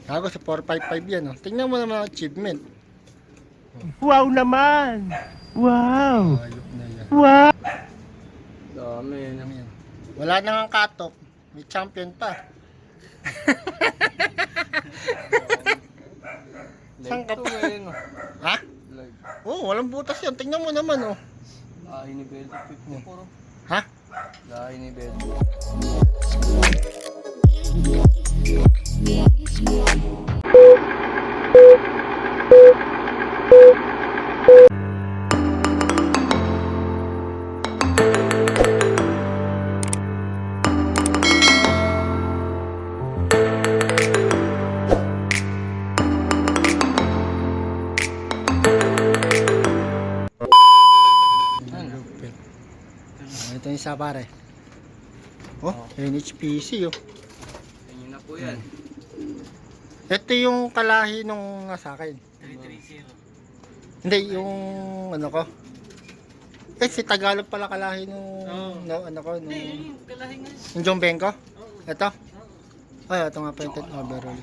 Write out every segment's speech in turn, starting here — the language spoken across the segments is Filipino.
Gago sa 455 yan, oh. Tingnan mo naman ang achievement. Wow naman! Wow! Ayok na yan. Wow! Dami na. Ano yan? Wala na nga cut-off. May champion pa. Saan ka Ito pa? eh, no? Ha? Like, Oh, walang butas yan. Tingnan mo naman, oh. lahi ni Beldo. 54. Ha? Lahi ni Beldo. Lupit. Ito yung isa, pare. Oh, NHPC, oh. Ganyan na po yan. Ito yung kalahi nung nasa akin. 330. Hindi, yung ano ko. Eh, si Tagalog pala kalahi nung no, ano ko, nung Kalahin nga. yung Jombenko. Ito. Ay, ito nga pa yung overall.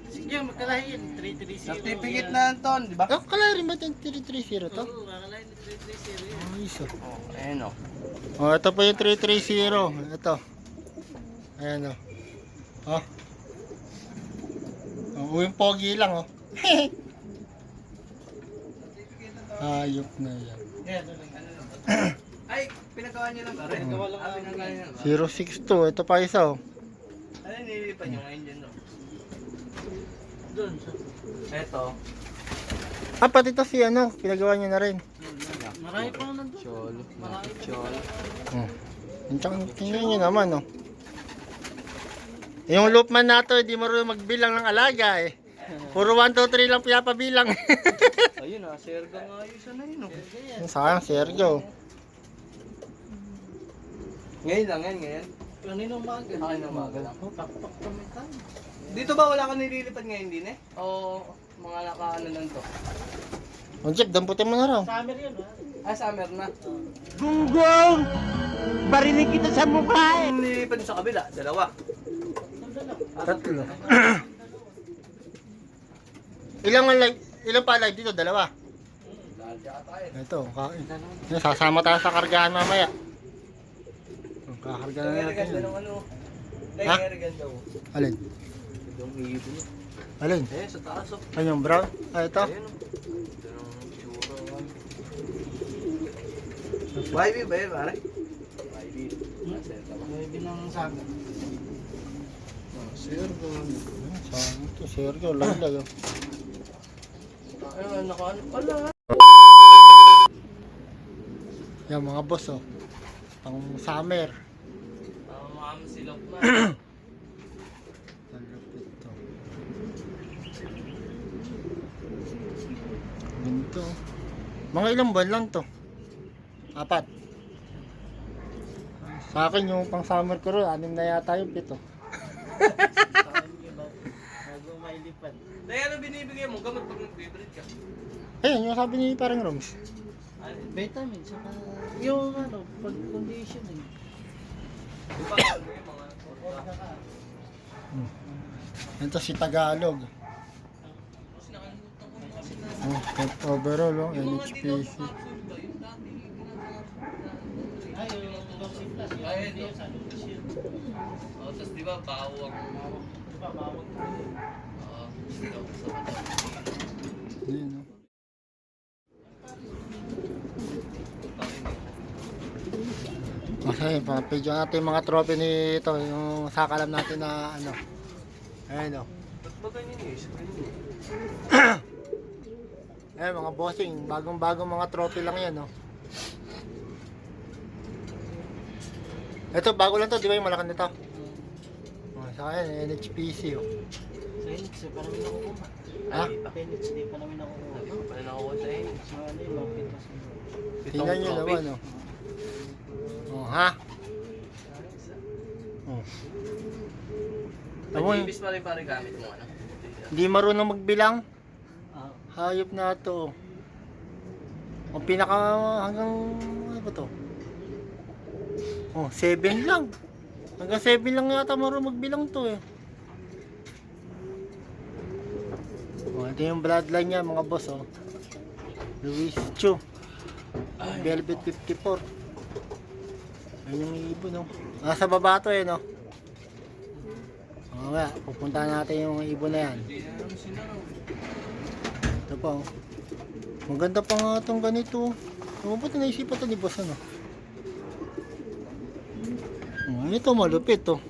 Sige, magkalahi yan. 330. Certificate na Anton, di ba? Oh, kalahi rin ba ito yung 330 to? Oo, kakalahi ni 330 yan. Ay, so. Oh, ayan o. Oh, ito pa yung 330. Ito. Ayan, oh. Oh. Oh, yung pogi lang, oh. Ayok na yan. Yan, ano lang. Ay, pinagawa niyo lang ba? Pinagawa lang namin. Pinagawa niyo lang ba? 062. Ito pa isa, oh. Ano yung nililipan niyo ngayon dyan, no? Doon, sa... Eto. Ah, pati ito si ano, pinagawa niya na rin. Marami pa nandun. Cholo. Marami pa. Cholo. Oh. Tingnan nyo naman, oh. Yung loopman na to, hindi marunong magbilang ng alaga, eh. Puro 1, 2, 3 lang pinapabilang. Ayun ah, Serga nga yun. Sana yun, no? Sayang, Sergio. Ngayon lang yan, ngayon. Kanina umaga. Akin na umaga lang. Oh, pakpak kami tayo. Dito ba wala ka nililipat ngayon din eh? O mga nakaano lang to? Oh, Jeff, damputin mo na raw. Summer yun, ha? Ah, summer na. Gunggong! Barinig kita sa mukha eh! Nililipat sa kabila, dalawa. Nandun lang. Tatlo. Ilang pa live dito? Dalawa. Lahat yata tayo. Ito, kain. Yan, sasama tayo sa kargahan mamaya. Kakarga na Nangyarigan natin daw yan. ng ano? Ha? Nangyarigan daw. Alin? Itong ibon. Alin? Eh, sa taas oh. Ayun yung brown? Ah, ito? Ayun oh. Ito ng tsura. YB ba yun, pare? YB. Nasenta ba? May binang summer. Serga. Sayang ito, Sergio. Laglag, oh. Ayun, nakaano pala. Yan mga boss, oh. Pang summer. Mama silok na. Talapit to. Ganito. Mga ilang buwan lang to? 4. Sa akin yung pang summer ko rin, 6 na yata yung 7. Bago mailipan. Dahil ano binibigay mo? Gamot pag nag-favorite ka. Ayun, yung sabi ni parang Roms. Vitamin, saka yung ano, pag conditioning. Di ba ano yung mga Ito si Tagalog. Tapos nakalimutan ko na kasi na. Oh, overall, oh, Yung mga NHPC. dilaw capsule ba? Yung dati ginagawa. Ay, yung Doxy Plus, yung Ay, hindi no. yun sa nutrition. Oh, tapos di ba bawang. Di ba, bawang ko. Oo, daw sa mata. Ayun, oh. Masaya, papidyo natin yung mga trophy nito, yung sakalam natin na ano. Ayun, oh. Ba't ba ganyan eh? Sa ganyan eh. Eh, mga bossing, bagong-bagong mga trophy lang yan, oh. Ito, bago lang to, di ba yung malakan nito? Oh, sa akin, NHPC, oh. Sa Enix, pa namin nakukuha. Ha? Enix, di pa namin nakukuha. Ano pala nakuha sa inyo? Sa ano yung mga pitas. Tingnan nyo naman, oh. Oh, ha? Oh. Amo, Pag-ibis pa rin pare gamit mo ano? hindi marunong magbilang. Ah, Hayop na to. Ang pinaka hanggang ano ba to? Oh, 7 lang. Hanggang 7 lang yata marunong magbilang to eh. Ito yung bloodline niya mga boss oh. Luis Chu. Velvet 54. Ayun yung ibon oh. Nasa baba to no. Okay, pupuntahan natin yung ibon na yan. Ito pa oh. Maganda pa nga itong ganito. Ano ba ito naisipan ito ni boss ano? Oh, ito malupit oh.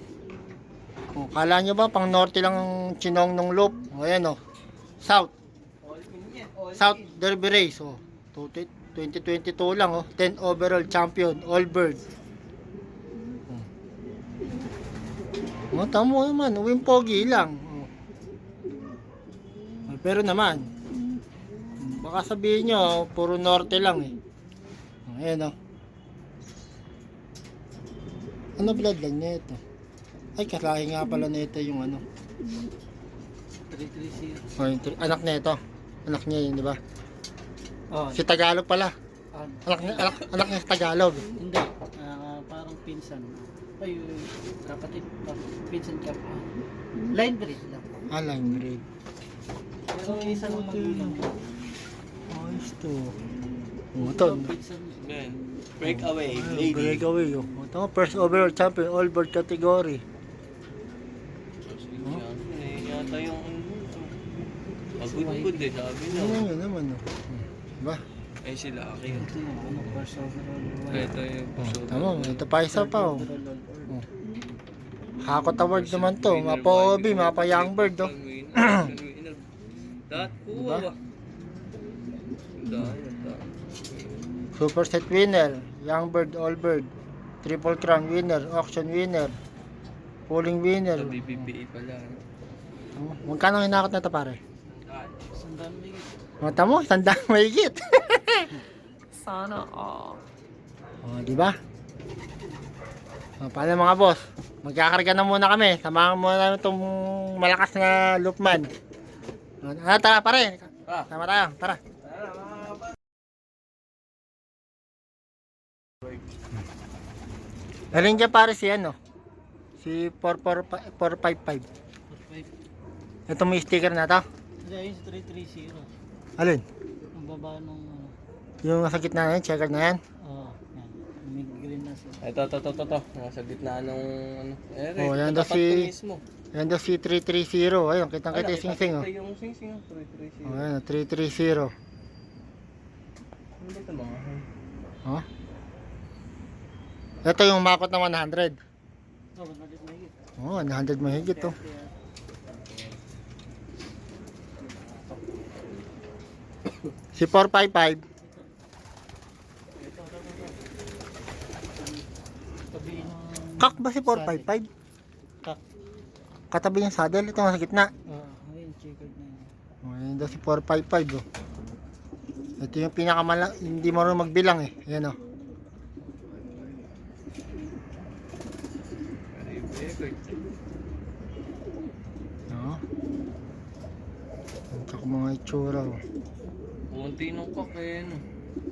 Oh, kala nyo ba pang norte lang ang chinong ng loop? O ayan o. South. South Derby Race o. 2022 lang o. 10 overall champion. All bird. O tamo naman. Uwing pogi lang. O. Pero naman. Baka sabihin nyo puro norte lang eh. O, ayan o. Ano bloodline niya ito? Ay, kalahi nga pala na ito yung ano. 330. Oh, anak na ito. Anak niya yun, di ba? Oh, Si Tagalog pala. ano? Anak niya si Tagalog. Hindi. Parang pinsan. Ay, kapatid. Pinsan ka pa. Line breed lang. Line breed. Pero isa lang magulang. Ayos to. Oh, ito. Pinsan. Yan. Breakaway, Ay, breakaway. Oh. Ito, first overall champion, all bird category. Yata yung pagod-good eh, sabi na. Yun naman. Oh. Diba? Ay sila, okay. Ito yung ano, first overall. Ito yung puso. Tama, ito pa isa pa. Oh. Hakot award naman to. Mapa OB, mapa young bird. Oh. Dat, Diba? Diba? Super set winner, young bird, all bird, triple crown winner, auction winner, pulling winner. Sa BBPA pala. Oh, magkano hinakot na ito pare? Sandaan mo yun. Mata mo, tandang mahigit. Sana all. Oh, di ba? Oh, paano mga boss? Magkakarga na muna kami. Samahan muna namin itong malakas na loopman. Ah, tara pare. Sama tayo, tara. Alin dyan pare si ano? Si 455. 45. Ito may sticker na to. Hindi, yung 330. Alin? Ang baba nung ano. Yung nasa gitna na yan, checker na yan. Oo. Yan. May green na siya. Ito. Nasa gitna nung ano. Oh, yan daw si- mismo. Yan daw si 330. Ayun, kitang kita yung sing-sing oh. Ito yung sing-sing. 330. Oh, yan, 330. Ano ba ito mga? Oh. Ito yung makot na 100. Oh, nalit na higit. Oh, 100 mahigit to. Si 455. Tabi ng... Kak ba si 455? Kak. Katabi yung saddle. Ito nasa gitna. Oo, ayun, checkered na yun. Oh, yan daw si 455 oh. Ito yung pinakamala, hindi marunong magbilang eh. Ayan oh. Oh. Ito ko mga itsura oh. Punti nung kakin.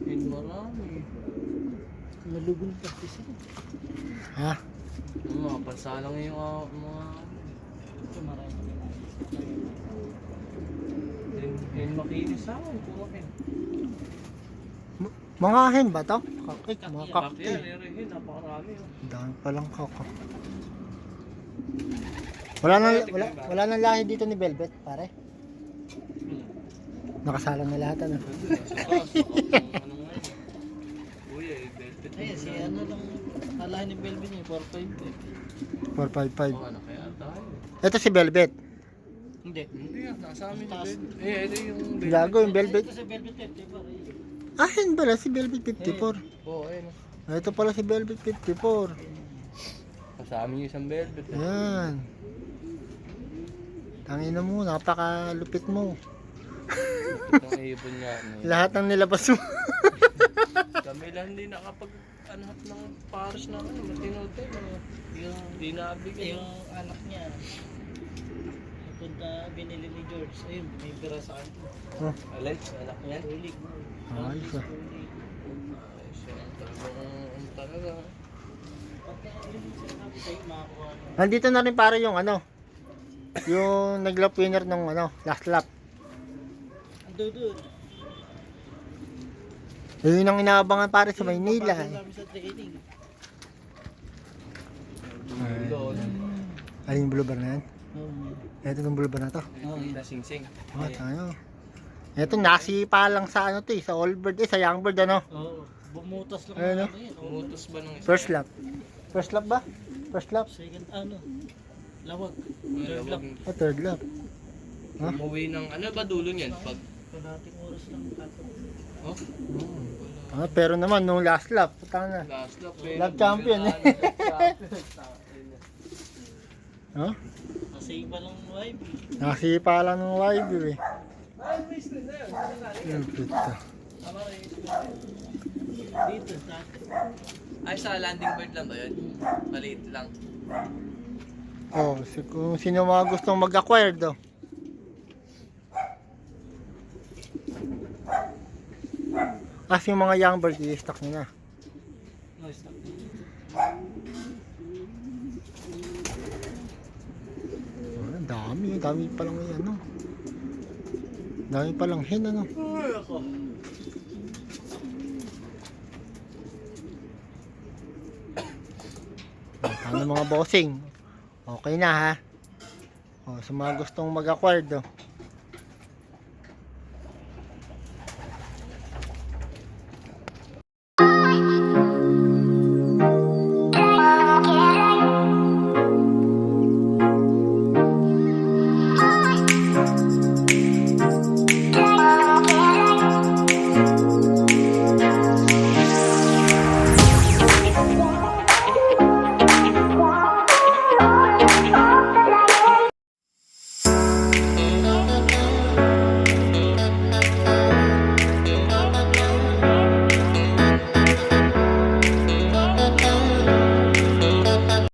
Yun marami. Malugol pa kasi. Ha? Mga pansalang yung mga... Ito marami. Yun makinis sa akin. Kumakin. Mga hen ba to? Kakik, mga Bakit kakik. yan? Erihin. Napakarami. Dami palang kakak. Wala nang lahi dito ni Velvet, pare. Nakasalang na lahat ano. Ano nga yun? Kuya, velvet. Ayun, si ano lang. Kalahin ni Belvin niya, 455. 455. Ano kaya tayo? Ito si Velvet. Hindi. Hindi yan. Nasa amin yung Taas. velvet. Ito yung velvet. Gago yung Velvet. Ito si Belvin 50 ba? Ah, yun pala si Velvet 54. Oo, ayun. Ito pala si Velvet 54. Nasa amin yung isang velvet. Ayan. Tangina mo, napakalupit mo. Itong ibon niya. Lahat ng nilabas mo. Kami lang hindi nakapag-anhat ng pares na ano, matinote. Yung, Hindi nabigay. yung anak niya. Napunta, binili ni George. Ayun, may pira sa akin. Alay, anak niyan. Tulig. Ayos ah. Tulig. Ay, siya ang talaga. Pagka release yung update, makakuha mo. Nandito na rin pare yung ano. Yung nag-lap winner nung ano, last lap. Doon. Yun ang inaabangan pare sa Maynila. Papasok namin sa training. Alin yung blue bar na yan? Oo. Ito yung blue bar na to. Oo, yun. Sing-sing. Oh, tayo. Ito nasipa lang sa ano to eh, sa Allbird sa Youngbird ano. Oo. Bumutas lang Ayun, ng no? ano yan. Umutos ba nung isa? First lap. First lap ba? First lap? Second ano. Lawag. Third Third lap. Third lap. Ha? Umuwi ng, ano ba dulo niyan? Pag, Kalating oras lang. oh, Pero naman nung last lap, puta na. last lap Lap champion eh. Oh? Kasi iba lang vibe. Nasipa lang ng YB eh. Yung puta. Dito, dati. ay, sa landing bird lang ba yun? Maliit lang. Oh, kung sino mga gustong mag-acquire do. Kasi yung mga young bird, i-stock nyo na. No, stop. Oh, ang dami palang yan, ano. Dami palang hen, ano. Uy, ako. Ano mga bossing? Okay na ha. Oh, sa mga gustong mag-acquire do.